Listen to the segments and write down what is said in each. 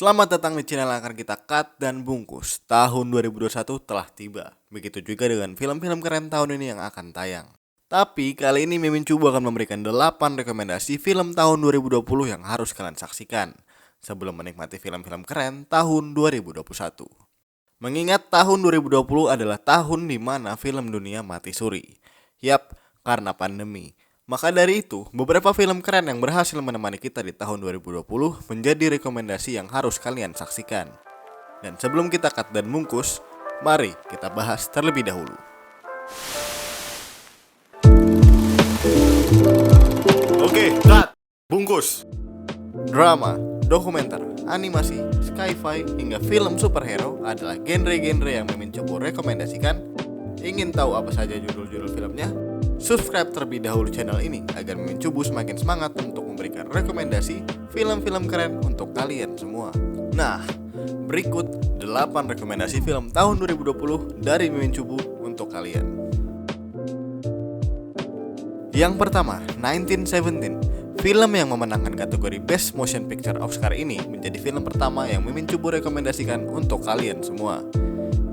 Selamat datang di channel yang akan kita cut dan bungkus. Tahun 2021 telah tiba. Begitu juga dengan film-film keren tahun ini yang akan tayang. Tapi kali ini Mimin coba akan memberikan 8 rekomendasi film tahun 2020 yang harus kalian saksikan sebelum menikmati film-film keren tahun 2021. Mengingat tahun 2020 adalah tahun di mana film dunia mati suri. Yap, karena pandemi. Maka dari itu, beberapa film keren yang berhasil menemani kita di tahun 2020 menjadi rekomendasi yang harus kalian saksikan. Dan sebelum kita cut dan bungkus, mari kita bahas terlebih dahulu. Oke, cut, bungkus. Drama, dokumenter, animasi, sci-fi, hingga film superhero adalah genre-genre yang Mimin coba rekomendasikan. Ingin tahu apa saja judul-judul filmnya? Subscribe terlebih dahulu channel ini agar Mimin Cubu semakin semangat untuk memberikan rekomendasi film-film keren untuk kalian semua. Nah, berikut 8 rekomendasi film tahun 2020 dari Mimin Cubu untuk kalian. Yang pertama, 1917. Film yang memenangkan kategori Best Motion Picture Oscar ini menjadi film pertama yang Mimin Cubu rekomendasikan untuk kalian semua.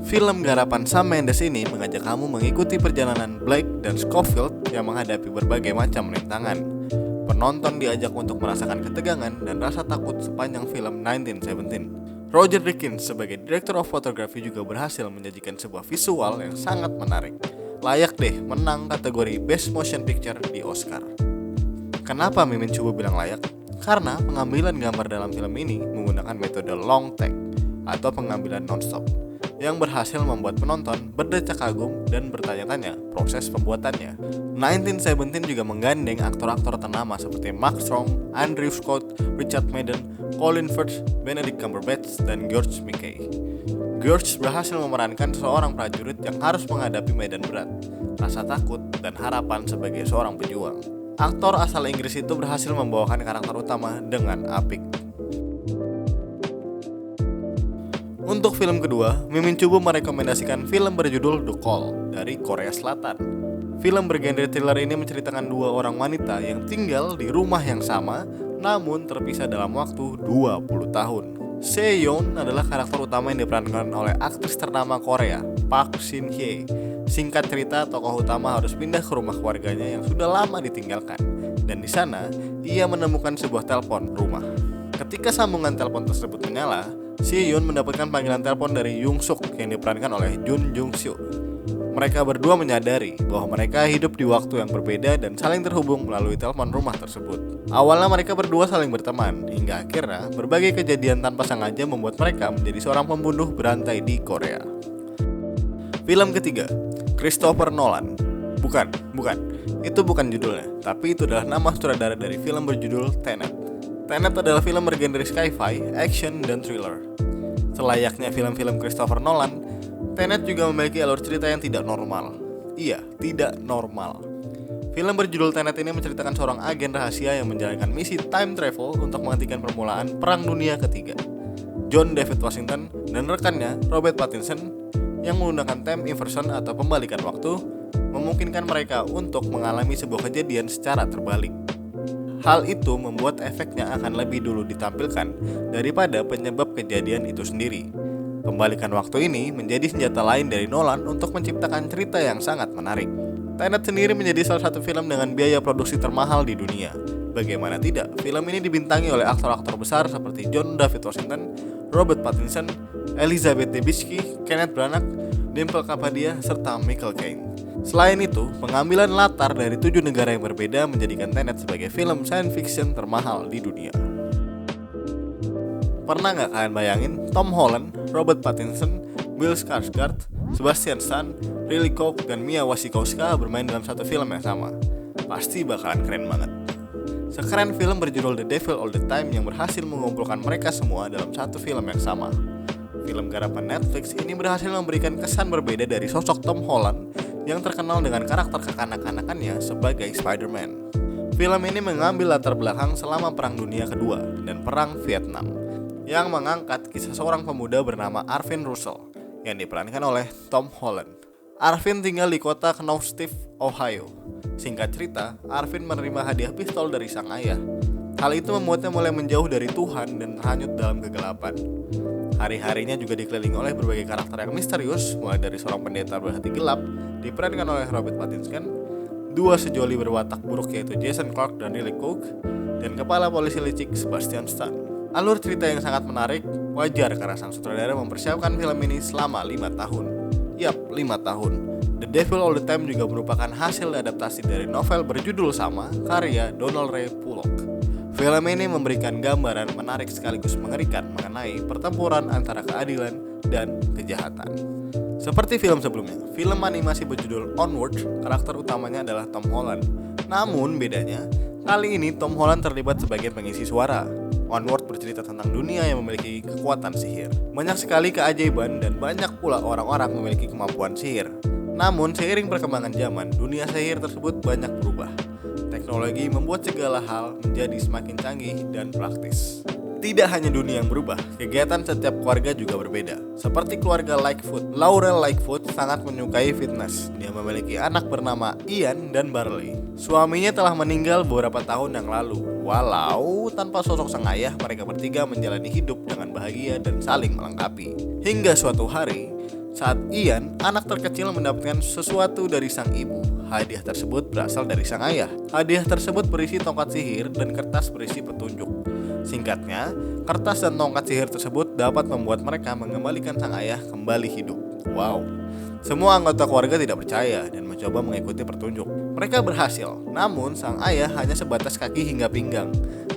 Film garapan Sam Mendes ini mengajak kamu mengikuti perjalanan Blake dan Scofield yang menghadapi berbagai macam rintangan. Penonton diajak untuk merasakan ketegangan dan rasa takut sepanjang film 1917. Roger Deakins sebagai Director of Photography juga berhasil menyajikan sebuah visual yang sangat menarik. Layak deh menang kategori Best Motion Picture di Oscar. Kenapa Mimin coba bilang layak? Karena pengambilan gambar dalam film ini menggunakan metode long take atau pengambilan non-stop yang berhasil membuat penonton berdecak kagum dan bertanya-tanya proses pembuatannya. 1917 juga menggandeng aktor-aktor ternama seperti Mark Strong, Andrew Scott, Richard Madden, Colin Firth, Benedict Cumberbatch, dan George Mackay. George berhasil memerankan seorang prajurit yang harus menghadapi medan berat, rasa takut, dan harapan sebagai seorang pejuang. Aktor asal Inggris itu berhasil membawakan karakter utama dengan apik. Untuk film kedua, Mimin Cubu merekomendasikan film berjudul The Call dari Korea Selatan. Film bergenre thriller ini menceritakan dua orang wanita yang tinggal di rumah yang sama namun terpisah dalam waktu 20 tahun. Seyeon adalah karakter utama yang diperankan oleh aktris ternama Korea, Park Shin Hye. Singkat cerita, tokoh utama harus pindah ke rumah keluarganya yang sudah lama ditinggalkan. Dan di sana, ia menemukan sebuah telepon rumah. Ketika sambungan telepon tersebut menyala, Seyeon mendapatkan panggilan telepon dari Young Suk yang diperankan oleh Jun Jung Soo. Mereka berdua menyadari bahwa mereka hidup di waktu yang berbeda dan saling terhubung melalui telepon rumah tersebut. Awalnya mereka berdua saling berteman, hingga akhirnya berbagai kejadian tanpa sengaja membuat mereka menjadi seorang pembunuh berantai di Korea. Film ketiga, Christopher Nolan. Bukan, itu bukan judulnya, tapi itu adalah nama sutradara dari film berjudul Tenet. Tenet adalah film bergenre sci-fi, action, dan thriller. Selayaknya film-film Christopher Nolan, Tenet juga memiliki alur cerita yang tidak normal. Iya, tidak normal. Film berjudul Tenet ini menceritakan seorang agen rahasia yang menjalankan misi time travel untuk menghentikan permulaan Perang Dunia Ketiga. John David Washington dan rekannya, Robert Pattinson, yang menggunakan time inversion atau pembalikan waktu, memungkinkan mereka untuk mengalami sebuah kejadian secara terbalik. Hal itu membuat efeknya akan lebih dulu ditampilkan daripada penyebab kejadian itu sendiri. Pembalikan waktu ini menjadi senjata lain dari Nolan untuk menciptakan cerita yang sangat menarik. Tenet sendiri menjadi salah satu film dengan biaya produksi termahal di dunia. Bagaimana tidak, film ini dibintangi oleh aktor-aktor besar seperti John David Washington, Robert Pattinson, Elizabeth Debicki, Kenneth Branagh, Dimple Kapadia, serta Michael Caine. Selain itu, pengambilan latar dari 7 negara yang berbeda menjadikan Tenet sebagai film science fiction termahal di dunia. Pernah nggak kalian bayangin Tom Holland, Robert Pattinson, Bill Skarsgård, Sebastian Stan, Ridley Scott, dan Mia Wasikowska bermain dalam satu film yang sama? Pasti bakalan keren banget. Sekeren film berjudul The Devil All the Time yang berhasil mengumpulkan mereka semua dalam satu film yang sama. Film garapan Netflix ini berhasil memberikan kesan berbeda dari sosok Tom Holland yang terkenal dengan karakter kekanak-kanakannya sebagai Spider-Man. Film ini mengambil latar belakang selama Perang Dunia Kedua dan Perang Vietnam, yang mengangkat kisah seorang pemuda bernama Arvin Russell yang diperankan oleh Tom Holland. Arvin tinggal di kota Knausthif, Ohio. Singkat cerita, Arvin menerima hadiah pistol dari sang ayah. Hal itu membuatnya mulai menjauh dari Tuhan dan terhanyut dalam kegelapan. Hari-harinya juga dikelilingi oleh berbagai karakter yang misterius, mulai dari seorang pendeta berhati gelap diperankan oleh Robert Pattinson, dua sejoli berwatak buruk yaitu Jason Clarke dan Riley Cook, dan kepala polisi licik Sebastian Stan. Alur cerita yang sangat menarik, wajar karena sang sutradara mempersiapkan film ini selama 5 tahun. Yap, 5 tahun. The Devil All the Time juga merupakan hasil adaptasi dari novel berjudul sama karya Donald Ray Pollock. Film ini memberikan gambaran menarik sekaligus mengerikan mengenai pertempuran antara keadilan dan kejahatan. Seperti film sebelumnya, film animasi berjudul Onward, karakter utamanya adalah Tom Holland. Namun bedanya, kali ini Tom Holland terlibat sebagai pengisi suara. Onward bercerita tentang dunia yang memiliki kekuatan sihir. Banyak sekali keajaiban dan banyak pula orang-orang memiliki kemampuan sihir. Namun seiring perkembangan zaman, dunia sihir tersebut banyak berubah. Teknologi membuat segala hal menjadi semakin canggih dan praktis. Tidak hanya dunia yang berubah, kegiatan setiap keluarga juga berbeda. Seperti keluarga Lightfoot, Laurel Lightfoot sangat menyukai fitness. Dia memiliki anak bernama Ian dan Barley. Suaminya telah meninggal beberapa tahun yang lalu. Walau tanpa sosok sang ayah, mereka bertiga menjalani hidup dengan bahagia dan saling melengkapi. Hingga suatu hari, saat Ian, anak terkecil, mendapatkan sesuatu dari sang ibu. Hadiah tersebut berasal dari sang ayah. Hadiah tersebut berisi tongkat sihir dan kertas berisi petunjuk. Singkatnya, kertas dan tongkat sihir tersebut dapat membuat mereka mengembalikan sang ayah kembali hidup. Wow. Semua anggota keluarga tidak percaya dan mencoba mengikuti petunjuk. Mereka berhasil, namun sang ayah hanya sebatas kaki hingga pinggang.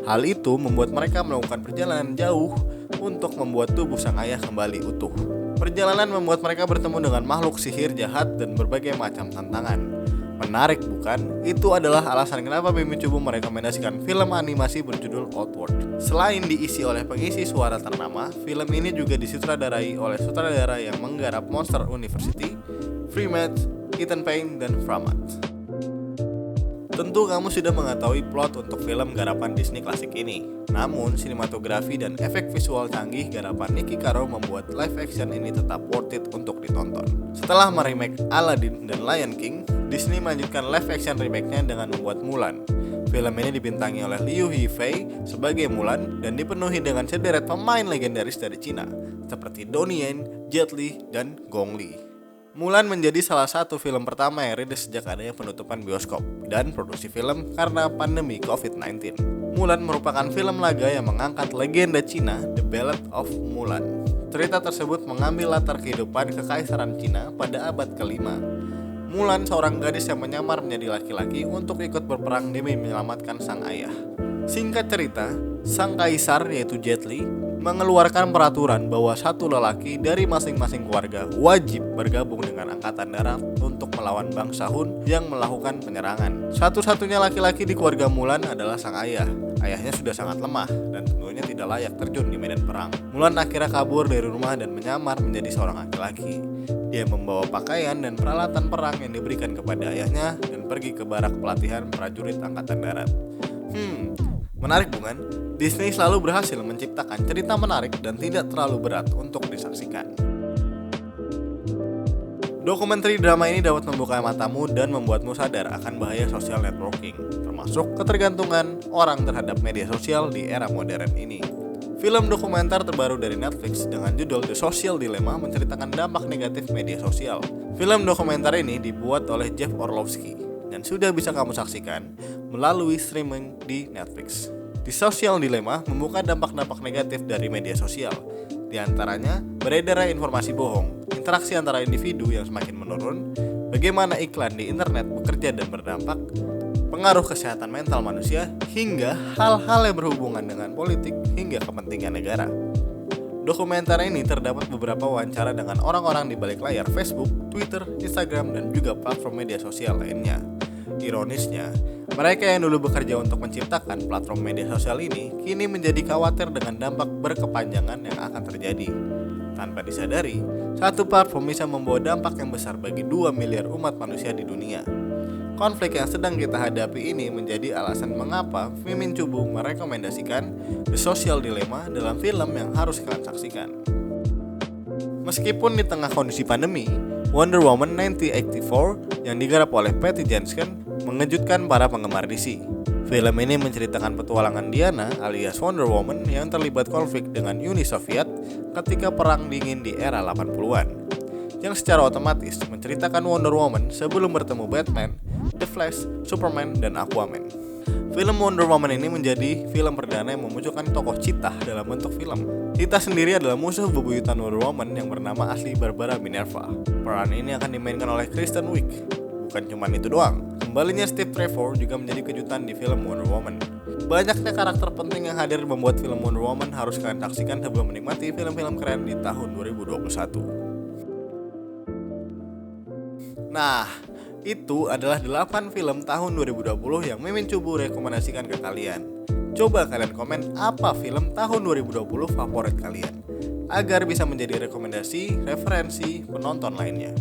Hal itu membuat mereka melakukan perjalanan jauh untuk membuat tubuh sang ayah kembali utuh. Perjalanan membuat mereka bertemu dengan makhluk sihir jahat dan berbagai macam tantangan. Menarik bukan? Itu adalah alasan kenapa Mimin Cubu merekomendasikan film animasi berjudul Outward. Selain diisi oleh pengisi suara ternama, film ini juga disutradarai oleh sutradara yang menggarap Monster University, Freemat, Ethan Payne, dan Framat. Tentu kamu sudah mengetahui plot untuk film garapan Disney klasik ini. Namun, sinematografi dan efek visual canggih garapan Nicky Caro membuat live action ini tetap worth it untuk ditonton. Setelah meremake Aladdin dan Lion King, Disney melanjutkan live action remake-nya dengan membuat Mulan. Film ini dibintangi oleh Liu Yifei sebagai Mulan dan dipenuhi dengan sederet pemain legendaris dari Cina seperti Donnie Yen, Jet Li, dan Gong Li. Mulan menjadi salah satu film pertama yang rilis sejak adanya penutupan bioskop dan produksi film karena pandemi COVID-19. Mulan merupakan film laga yang mengangkat legenda Cina, The Ballad of Mulan. Cerita tersebut mengambil latar kehidupan kekaisaran Cina pada abad ke-5. Mulan seorang gadis yang menyamar menjadi laki-laki untuk ikut berperang demi menyelamatkan sang ayah. Singkat cerita, sang kaisar yaitu Jet Li mengeluarkan peraturan bahwa satu lelaki dari masing-masing keluarga wajib bergabung dengan angkatan darat untuk melawan bangsa Hun yang melakukan penyerangan. Satu-satunya laki-laki di keluarga Mulan adalah sang ayah. Ayahnya sudah sangat lemah dan tentunya tidak layak terjun di medan perang. Mulan akhirnya kabur dari rumah dan menyamar menjadi seorang laki-laki. Dia membawa pakaian dan peralatan perang yang diberikan kepada ayahnya dan pergi ke barak pelatihan prajurit angkatan darat. Menarik bukan? Disney selalu berhasil menciptakan cerita menarik dan tidak terlalu berat untuk disaksikan. Dokumenter drama ini dapat membuka matamu dan membuatmu sadar akan bahaya social networking, termasuk ketergantungan orang terhadap media sosial di era modern ini. Film dokumenter terbaru dari Netflix dengan judul The Social Dilemma menceritakan dampak negatif media sosial. Film dokumenter ini dibuat oleh Jeff Orlovsky dan sudah bisa kamu saksikan melalui streaming di Netflix. The Social Dilemma membuka dampak-dampak negatif dari media sosial. Di antaranya, beredarnya informasi bohong, interaksi antara individu yang semakin menurun, bagaimana iklan di internet bekerja dan berdampak, pengaruh kesehatan mental manusia, hingga hal-hal yang berhubungan dengan politik hingga kepentingan negara. Dokumenter ini terdapat beberapa wawancara dengan orang-orang di balik layar Facebook, Twitter, Instagram, dan juga platform media sosial lainnya. Ironisnya, mereka yang dulu bekerja untuk menciptakan platform media sosial ini kini menjadi khawatir dengan dampak berkepanjangan yang akan terjadi. Tanpa disadari, satu platform bisa membawa dampak yang besar bagi 2 miliar umat manusia di dunia. Konflik yang sedang kita hadapi ini menjadi alasan mengapa Mimin Cubu merekomendasikan The Social Dilemma dalam film yang harus kalian saksikan. Meskipun di tengah kondisi pandemi, Wonder Woman 1984 yang digarap oleh Patty Jenkins mengejutkan para penggemar DC. Film ini menceritakan petualangan Diana alias Wonder Woman yang terlibat konflik dengan Uni Soviet ketika Perang Dingin di era 80-an, yang secara otomatis menceritakan Wonder Woman sebelum bertemu Batman, The Flash, Superman, dan Aquaman. Film Wonder Woman ini menjadi film perdana yang memunculkan tokoh Cheetah dalam bentuk film. Cheetah sendiri adalah musuh bebuyutan Wonder Woman yang bernama asli Barbara Minerva. Peran ini akan dimainkan oleh Kristen Wiig. Bukan cuma itu doang, kembalinya Steve Trevor juga menjadi kejutan di film Wonder Woman. Banyaknya karakter penting yang hadir membuat film Wonder Woman harus kalian saksikan sebelum menikmati film-film keren di tahun 2021. Nah, itu adalah 8 film tahun 2020 yang Mimin Cubu rekomendasikan ke kalian. Coba kalian komen apa film tahun 2020 favorit kalian, agar bisa menjadi rekomendasi, referensi penonton lainnya.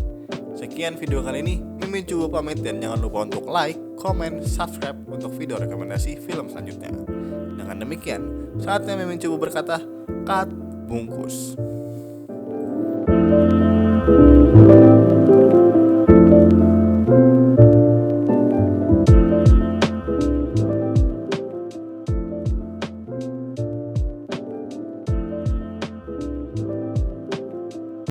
Sekian video kali ini, Mimin Cubu pamit dan jangan lupa untuk like, komen, subscribe untuk video rekomendasi film selanjutnya. Dengan demikian, saatnya Mimin Cubu berkata, cut bungkus.